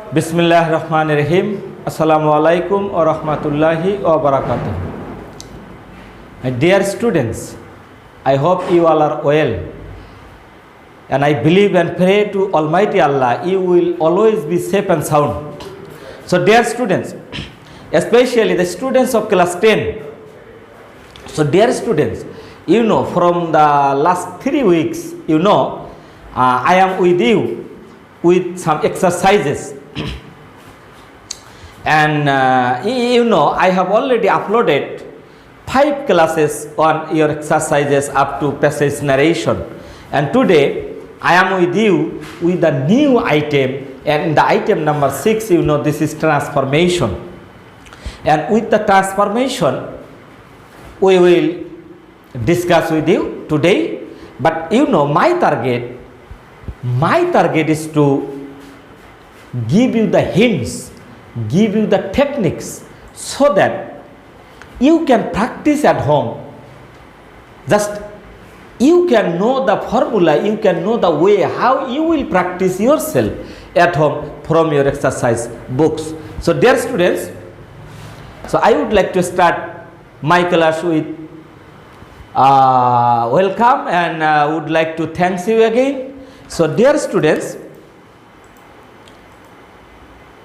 Bismillahirrahmanirrahim. Assalamualaikum warahmatullahi wabarakatuh. My dear students, I hope you all are well. And I believe and pray to Almighty Allah, you will always be safe and sound. So dear students, especially the students of class 10. So dear students, you know from the last 3 weeks, I am with you with some exercises. And I have already uploaded 5 classes on your exercises up to passage narration. And today I am with you with a new item, and the item number 6, this is transformation. And with the transformation, we will discuss with you today. But my target is to give you the hints, give you the techniques, so that you can practice at home. Just you can know the formula, you can know the way how you will practice yourself at home from your exercise books. So dear students, so I would like to start my class with welcome, and would like to thank you again. So dear students,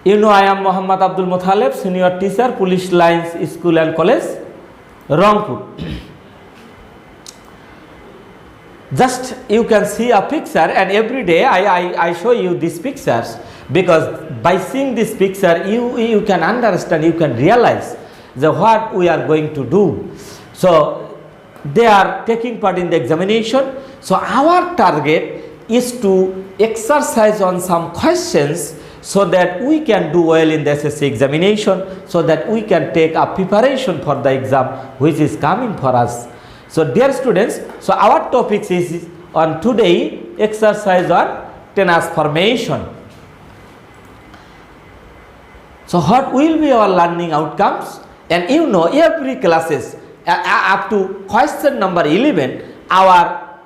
I am Muhammad Abdul Motalab, senior teacher, Police Lines School and College, Rangpur. Just you can see a picture, and every day I show you these pictures, because by seeing this picture you can understand, you can realize what we are going to do. So they are taking part in the examination. So our target is to exercise on some questions so that we can do well in the SSC examination, so that we can take a preparation for the exam which is coming for us. So dear students, so our topic is on today exercise on transformation. So what will be our learning outcomes? And every classes up to question number 11, our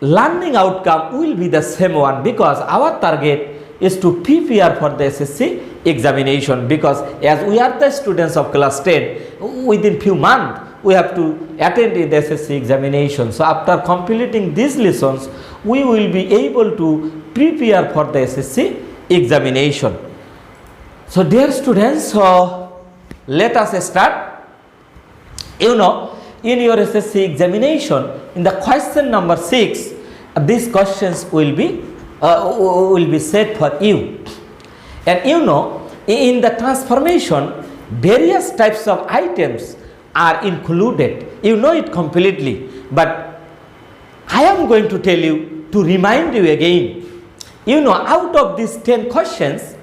learning outcome will be the same one, because our target is to prepare for the SSC examination, because as we are the students of class 10, within few months we have to attend the SSC examination. So after completing these lessons, we will be able to prepare for the SSC examination. So dear students, so let us start. In your SSC examination, in the question number 6, these questions will be set for you. And in the transformation, various types of items are included. You know it completely, but I am going to tell you to remind you again. Out of these 10 questions,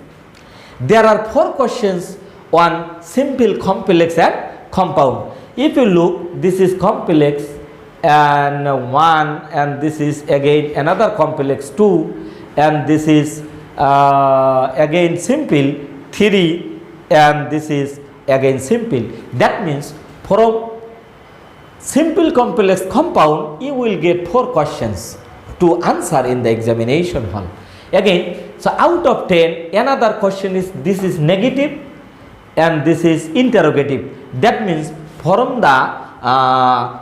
there are 4 questions on simple, complex and compound. If you look, this is complex and 1, and this is again another complex 2, and this is again simple 3, and this is again simple. That means from simple, complex, compound, you will get 4 questions to answer in the examination hall. Again, so out of 10, another question is, this is negative and this is interrogative. That means from the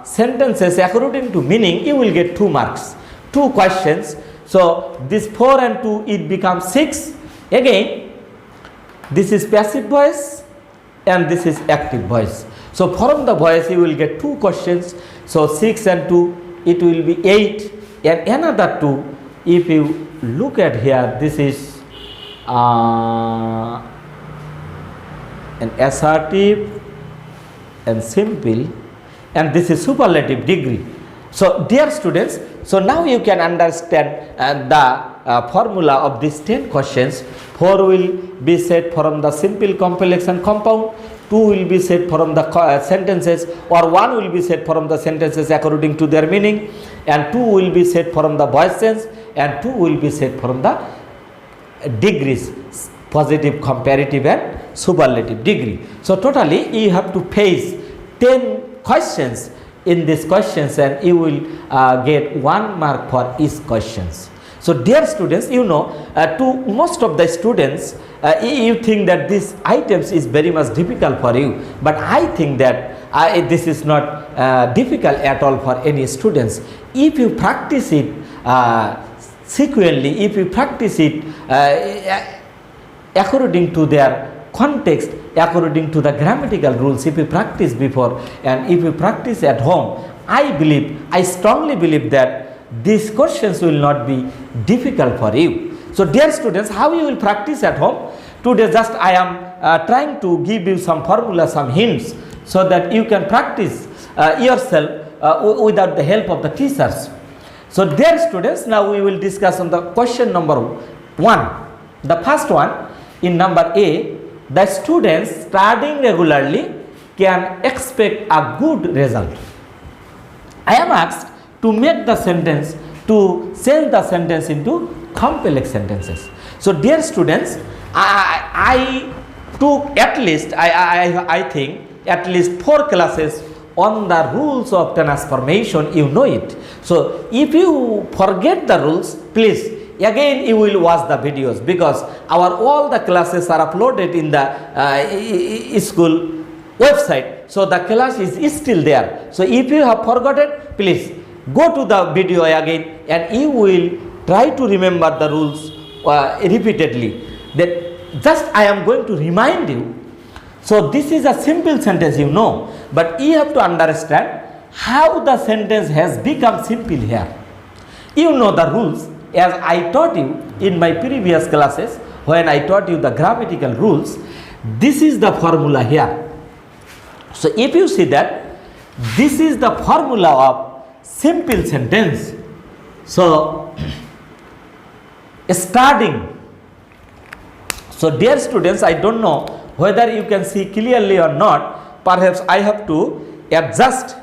sentences according to meaning, you will get 2 marks, 2 questions. So this 4 and 2, it becomes 6. Again, this is passive voice and this is active voice. So from the voice you will get 2 questions. So 6 and 2, it will be 8, and another 2. If you look at here, this is an assertive and simple, and this is superlative degree. So dear students, so now you can understand the formula of these 10 questions. 4 will be set from the simple, complex and compound, 2 will be set from the sentences, or 1 will be set from the sentences according to their meaning, and 2 will be set from the voice sense, and 2 will be set from the degrees, positive, comparative and superlative degree. So totally you have to face 10 questions in these questions, and you will get 1 mark for each questions. So dear students, to most of the students, you think that these items is very much difficult for you, but I think that this is not difficult at all for any students. If you practice it sequentially, if you practice it according to their context, according to the grammatical rules, if you practice before and if you practice at home, I strongly believe that these questions will not be difficult for you. So dear students, how you will practice at home? Today just I am trying to give you some formula, some hints, so that you can practice yourself without the help of the teachers. So dear students, now we will discuss on the question number 1. The first one, in number A, the students studying regularly can expect a good result. I am asked to make the sentence, to change the sentence into complex sentences. So dear students, I took at least, I think, at least 4 classes on the rules of transformation. You know it. So if you forget the rules, please again you will watch the videos, because all the classes are uploaded in the school website. So the class is still there. So if you have forgotten, please go to the video again and you will try to remember the rules repeatedly. That just I am going to remind you. So this is a simple sentence, but you have to understand how the sentence has become simple here. You know the rules, as I taught you in my previous classes when I taught you the grammatical rules. This is the formula here. So if you see that this is the formula of simple sentence. So starting. So dear students, I don't know whether you can see clearly or not. Perhaps I have to adjust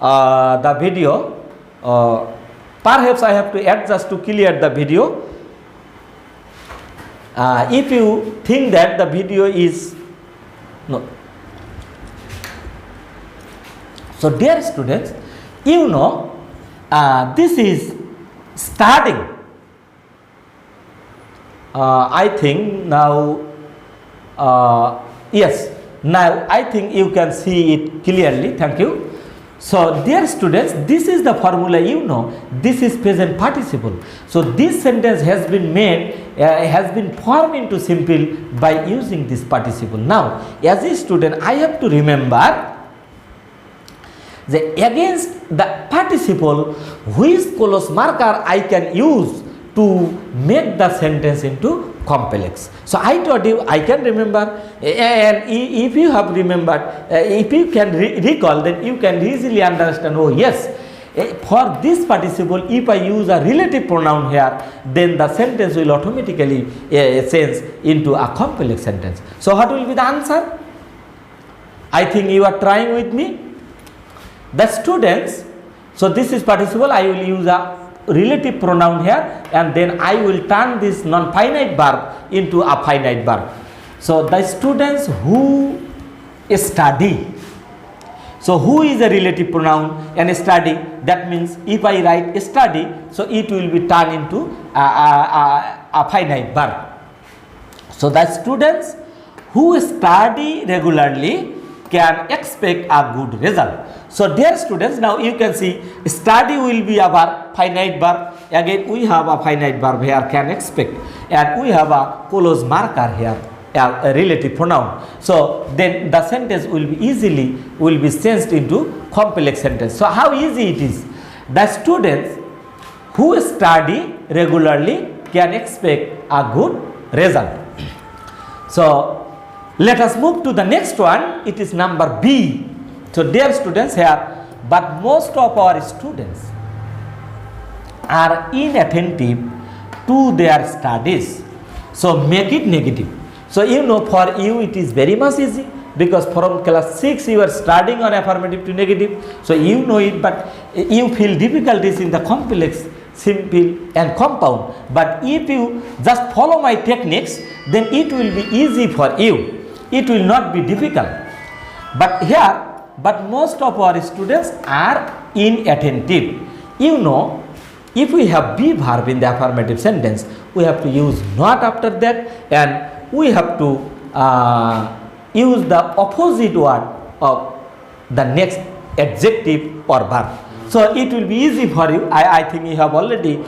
the video. Perhaps I have to adjust to clear the video. If you think that the video is no. So dear students, this is starting. I think now, yes, now I think you can see it clearly. Thank you. So dear students, this is the formula. This is present participle. So this sentence has been made, has been formed into simple by using this participle. Now as a student, I have to remember that against the participle, which close marker I can use to make the sentence into complex. So I told you I can remember, and if you have remembered, if you can recall, then you can easily understand, oh yes, for this participle, if I use a relative pronoun here, then the sentence will automatically change into a complex sentence. So what will be the answer? I think you are trying with me. The students, so this is participle, I will use a relative pronoun here, and then I will turn this non-finite verb into a finite verb. So the students who study. So who is a relative pronoun and study? That means if I write study, so it will be turned into a finite verb. So the students who study regularly can expect a good result. So dear students, now you can see study will be a verb, finite verb. Again we have a finite verb here, can expect, and we have a close marker here, a relative pronoun. So then the sentence will be changed into complex sentence. So how easy it is? The students who study regularly can expect a good result. So let us move to the next one. It is number B. So dear students here, but most of our students are inattentive to their studies. So make it negative. So for you it is very much easy, because from class 6 you are studying on affirmative to negative. So you know it, but you feel difficulties in the complex, simple and compound. But if you just follow my techniques, then it will be easy for you. It will not be difficult. But here, but most of our students are inattentive. If we have be verb in the affirmative sentence, we have to use not after that, and we have to use the opposite word of the next adjective or verb. So it will be easy for you. I think you have already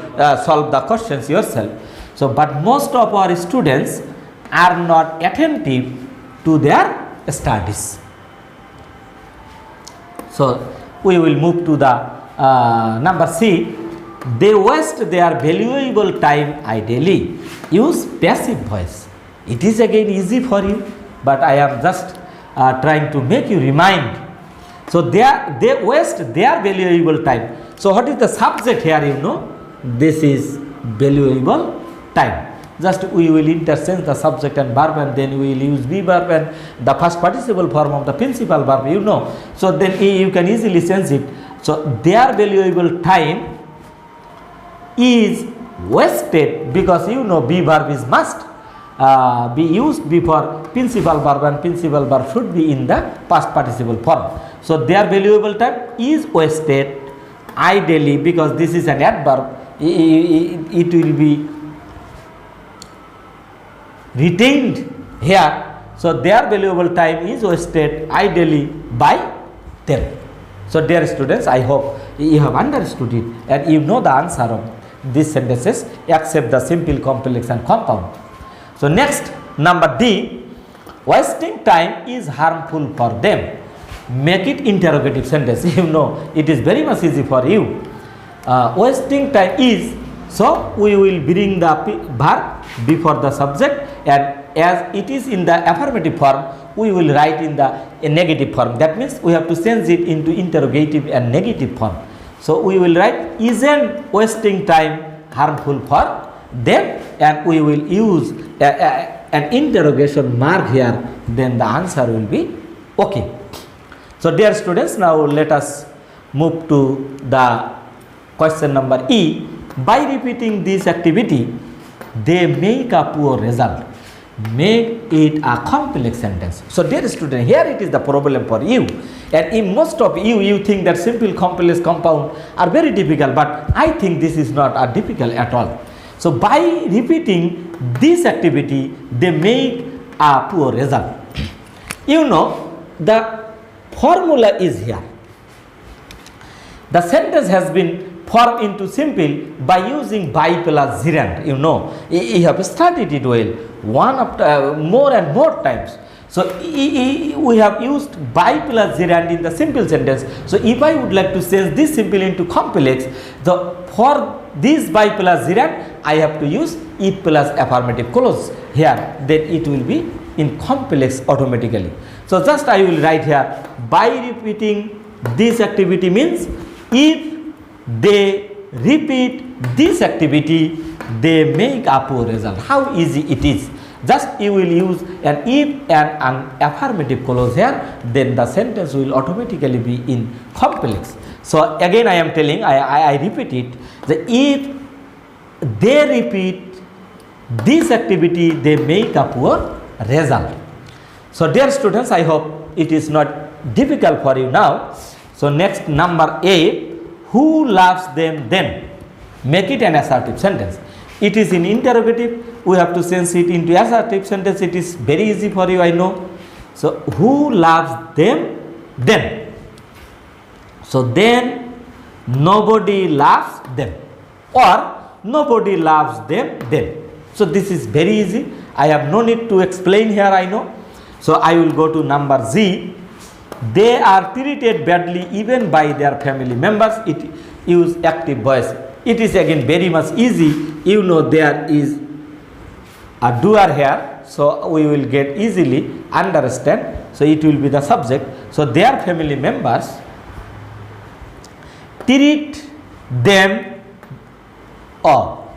solved the questions yourself. So, but most of our students are not attentive to their studies. So we will move to the number C. They waste their valuable time idly. Use passive voice. It is again easy for you, but I am just trying to make you remind. So they waste their valuable time. So what is the subject here? You know, this is valuable time. Just we will interchange the subject and verb, and then we will use be verb and the past participle form of the principal verb, you know. So then you can easily sense it. So their valuable time is wasted, because you know be verb is must be used before principal verb, and principal verb should be in the past participle form. So their valuable time is wasted idly, because this is an adverb. It will be retained here. So their valuable time is wasted idly by them. So dear students, I hope you have understood it and you know the answer of these sentences except the simple, complex and compound. So next, number D, wasting time is harmful for them. Make it interrogative sentence. You know, it is very much easy for you. Wasting time is, so we will bring the verb before the subject, and as it is in the affirmative form, we will write in the negative form. That means we have to change it into interrogative and negative form. So we will write, isn't wasting time harmful for them, and we will use an interrogation mark here, then the answer will be okay. So dear students, now let us move to the question number E. By repeating this activity, they make a poor result. Make it a complex sentence. So dear student, here it is the problem for you, and in most of you think that simple, complex, compound are very difficult, but I think this is not difficult at all. So by repeating this activity, they make a poor result. You know, the formula is here. The sentence has been formed into simple by using by plus gerund. You know, you have studied it well, one after more and more times. So we have used by plus gerund in the simple sentence. So if I would like to change this simple into complex, for this by plus gerund, I have to use it plus affirmative clause here. Then it will be in complex automatically. So just I will write here, by repeating this activity means if they repeat this activity, they make a poor result. How easy it is. Just you will use an if and an affirmative clause here, then the sentence will automatically be in complex. So again I am telling, I repeat it, that if they repeat this activity, they make a poor result. So dear students, I hope it is not difficult for you now. So next, number A, who loves them then? Make it an assertive sentence. It is in interrogative, we have to change it into assertive sentence. It is very easy for you, I know. So who loves them then? So then nobody loves them, or nobody loves them then. So this is very easy. I have no need to explain here, I know. So I will go to number Z. They are treated badly even by their family members. It use active voice. It is again very much easy. You know, there is a doer here, so we will get easily understand. So it will be the subject. So their family members treat them, or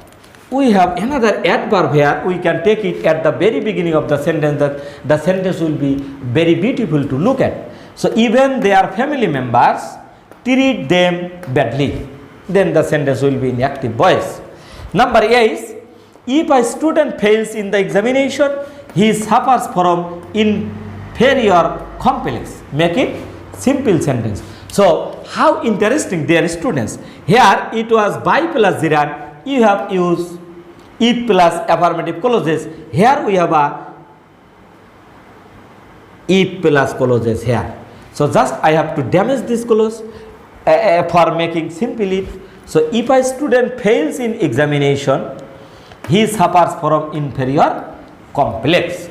we have another adverb here. We can take it at the very beginning of the sentence, that the sentence will be very beautiful to look at. So even their family members treat them badly, then the sentence will be in active voice. Number A is, if a student fails in the examination, he suffers from inferior complex. Make it simple sentence. So how interesting, dear students. Here it was by plus gerund. You have used if plus affirmative clauses. Here we have a if plus clauses here. So just I have to damage this clause for making simple it. So if a student fails in examination, he suffers from inferior complex.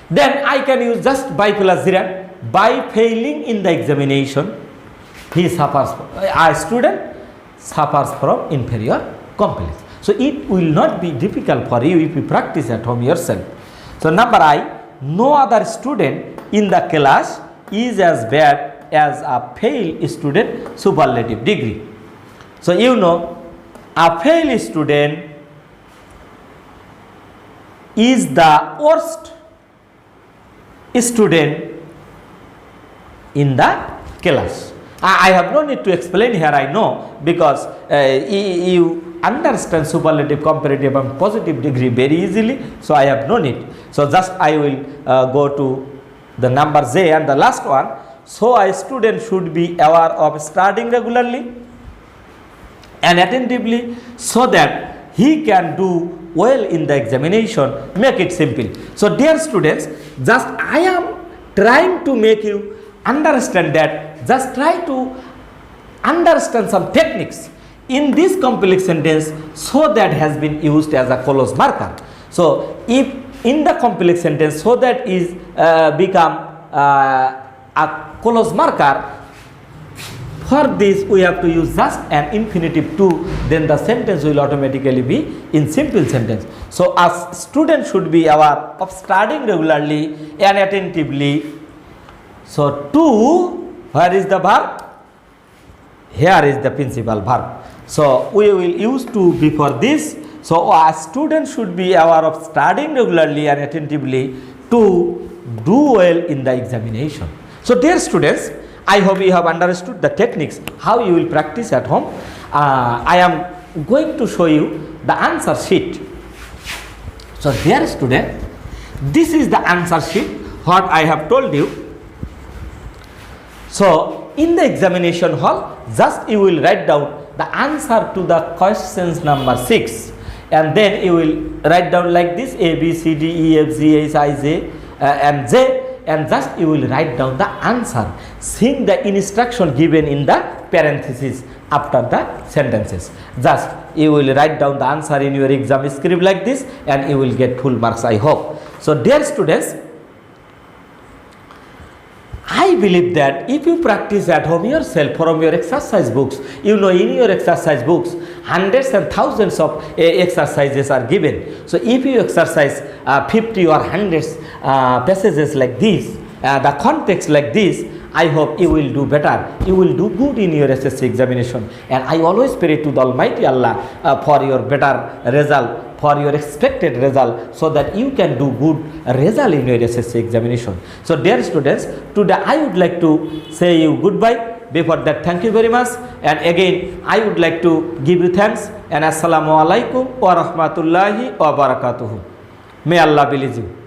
Then I can use just by plus gerund. By failing in the examination, he suffers. A student suffers from inferior complex. So it will not be difficult for you if you practice at home yourself. So number I, no other student in the class is as bad as a failed student superlative degree. So you know, a failed student is the worst student in the class. I have no need to explain here, I know, because you understand superlative, comparative and positive degree very easily, so I have no need. So just I will go to the number J and the last one. So a student should be aware of studying regularly and attentively so that he can do well in the examination. Make it simple. So dear students, just I am trying to make you understand that. Just try to understand some techniques in this complex sentence so that has been used as a clause marker. So if in the complex sentence so that is become a clause marker, for this we have to use just an infinitive to, then the sentence will automatically be in simple sentence. So a student should be aware of studying regularly and attentively. So to, where is the verb? Here is the principal verb. So we will use to before this. So a student should be aware of studying regularly and attentively to do well in the examination. So dear students, I hope you have understood the techniques how you will practice at home. I am going to show you the answer sheet. So dear student, this is the answer sheet what I have told you. So in the examination hall, just you will write down the answer to the questions number 6, and then you will write down like this: A, B, C, D, E, F, G, H, I, J and J, and just you will write down the answer, seeing the instruction given in the parenthesis after the sentences. Just you will write down the answer in your exam script like this, and you will get full marks, I hope. So dear students, I believe that if you practice at home yourself from your exercise books, you know in your exercise books hundreds and thousands of exercises are given. So if you exercise 50 or hundreds passages like this, the context like this, I hope you will do better. You will do good in your SSC examination. And I always pray to the Almighty Allah for your better result, for your expected result, so that you can do good result in your SSC examination. So dear students, today I would like to say you goodbye. Before that, thank you very much. And again, I would like to give you thanks and Assalamu alaikum wa rahmatullahi wa barakatuhu. May Allah bless you.